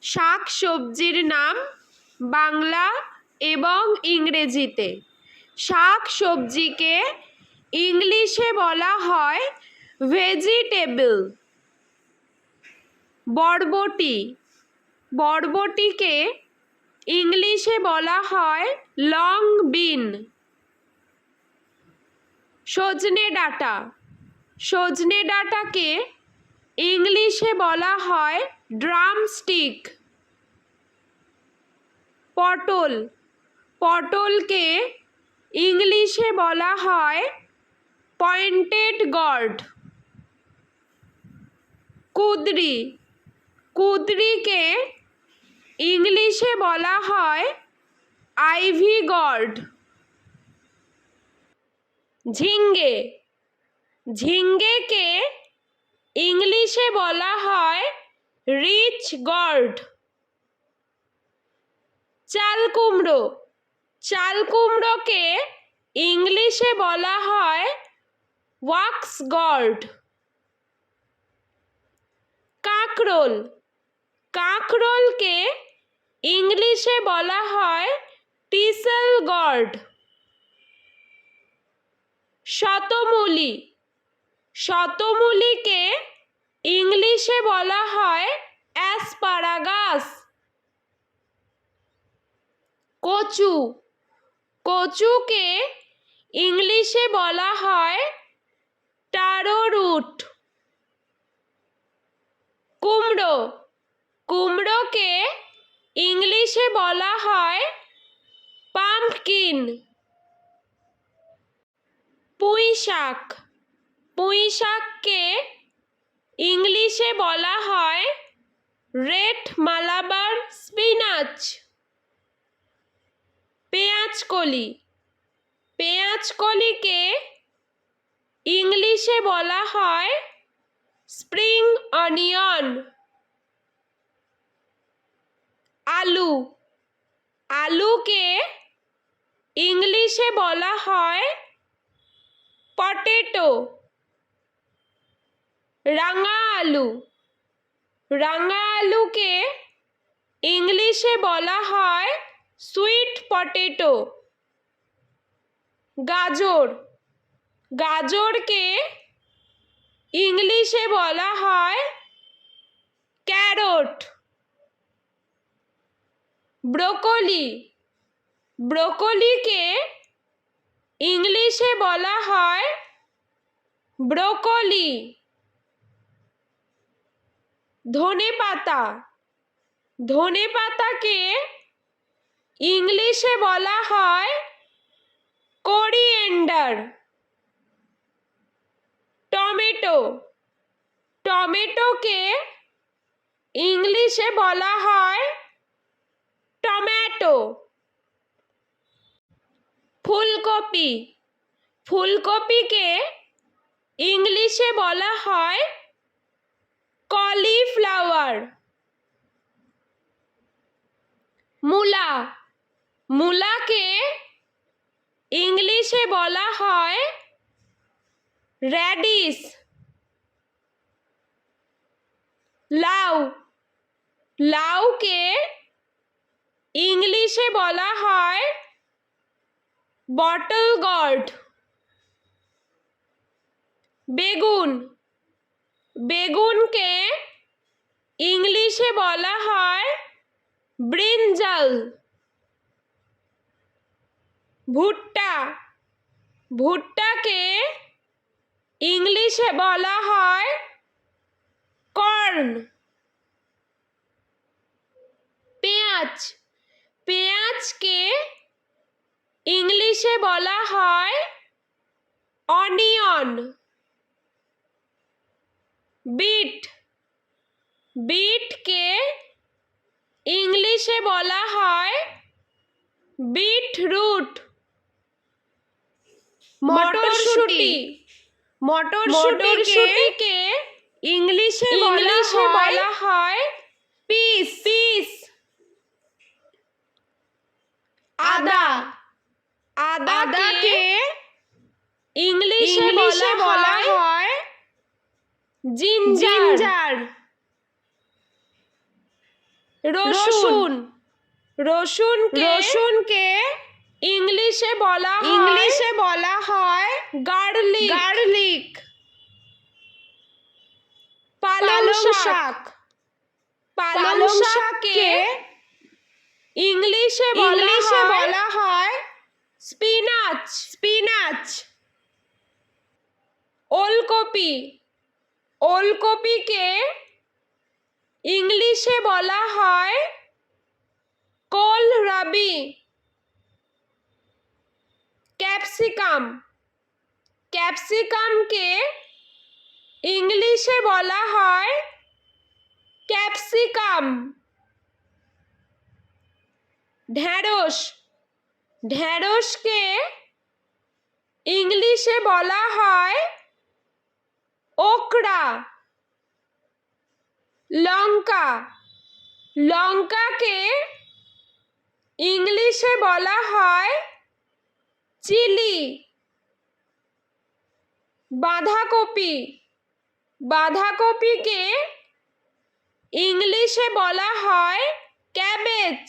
শাক সবজির নাম বাংলা এবং ইংরেজিতে। শাক সবজিকে ইংলিশে বলা হয় ভেজিটেবল। বরবটি, বরবটিকে ইংলিশে বলা হয় লং বিন। সজনে ডাঁটা, সজনে ডাঁটাকে ইংলিশে বলা হয় ড্রামস্টিক। পটল, পটলকে ইংলিশে বলা হয় পয়েন্টেড গর্ড। কুঁদরি, কুঁদরিকে ইংলিশে বলা হয় আইভি গর্ড। ঝিঙ্গে, ঝিঙ্গেকে ইংলিশে বলা হয় রিচ গর্ড। চাল কুমড়ো, চাল কুমড়োকে ইংলিশে বলা হয় ওয়াক্স গর্ড। কাঁকরোল, কাঁকরোলকে ইংলিশে বলা হয় টিসেল গর্ড। শতমূলি, শতমূলিকে ইংলিশে বলা হয় অ্যাসপারাগাস। কচু, কচুকে ইংলিশে বলা হয় টারো রুট। কুমড়ো, কুমড়োকে ইংলিশে বলা হয় পাম্পকিন। পুঁই শাক, পুঁই শাককে ইংলিশে বলা হয় রেড মালাবার স্পিনাচ। পেঁয়াজকলি, পেঁয়াজকলিকে ইংলিশে বলা হয় স্প্রিং অনিয়ন। আলু, আলুকে ইংলিশে বলা হয় পটেটো। রাঙা আলু, রাঙা আলুকে ইংলিশে বলা হয় সুইট পটেটো। গাজর, গাজরকে ইংলিশে বলা হয় ক্যারট। ব্রোকলি, ব্রোকলিকে ইংলিশে বলা হয় ব্রোকলি। ধনেপাতা, ধনেপাতাকে ইংলিশে বলা হয় কোরিয়েন্ডার। টমেটো, টমেটোকে ইংলিশে বলা হয় টমেটো। ফুলকপি, ফুলকপিকে ইংলিশে বলা হয় কলিফ্লাওয়ার। মূলা, মূলাকে ইংলিশে বলা হয় র্যাডিশ। লাউ, লাউকে ইংলিশে বলা হয় বটল গর্ড। বেগুন, বেগুনকে ইংলিশে বলা হয় ব্রিনজাল। ভুট্টা, ভুট্টাকে ইংলিশে বলা হয় কর্ন। পেঁয়াজ, পেঁয়াজকে ইংলিশে বলা হয় অনিয়ন। বিট, বিটকে ইংলিশে বলা হয় বিটরুট। মটরশুঁটি, মটরশুঁটিকে ইংলিশে বলা হয় পিস, পিস। আদা, আদাকে ইংলিশে বলা হয় জিঞ্জার। রসুন রসুনকে ইংলিশে বলা হয় গার্লিক পালং শাককে ইংলিশে বলা হয় স্পিনাচ ওলকপিকে ইংলিশে বলা হয় কোলরাবি ক্যাপসিকামকে ইংলিশে বলা হয় ক্যাপসিকাম ঢেঁড়সকে ইংলিশে বলা হয় ওকরা লঙ্কাকে ইংলিশে বলা হয় চিলি বাঁধাকপিকে ইংলিশে বলা হয় ক্যাবেজ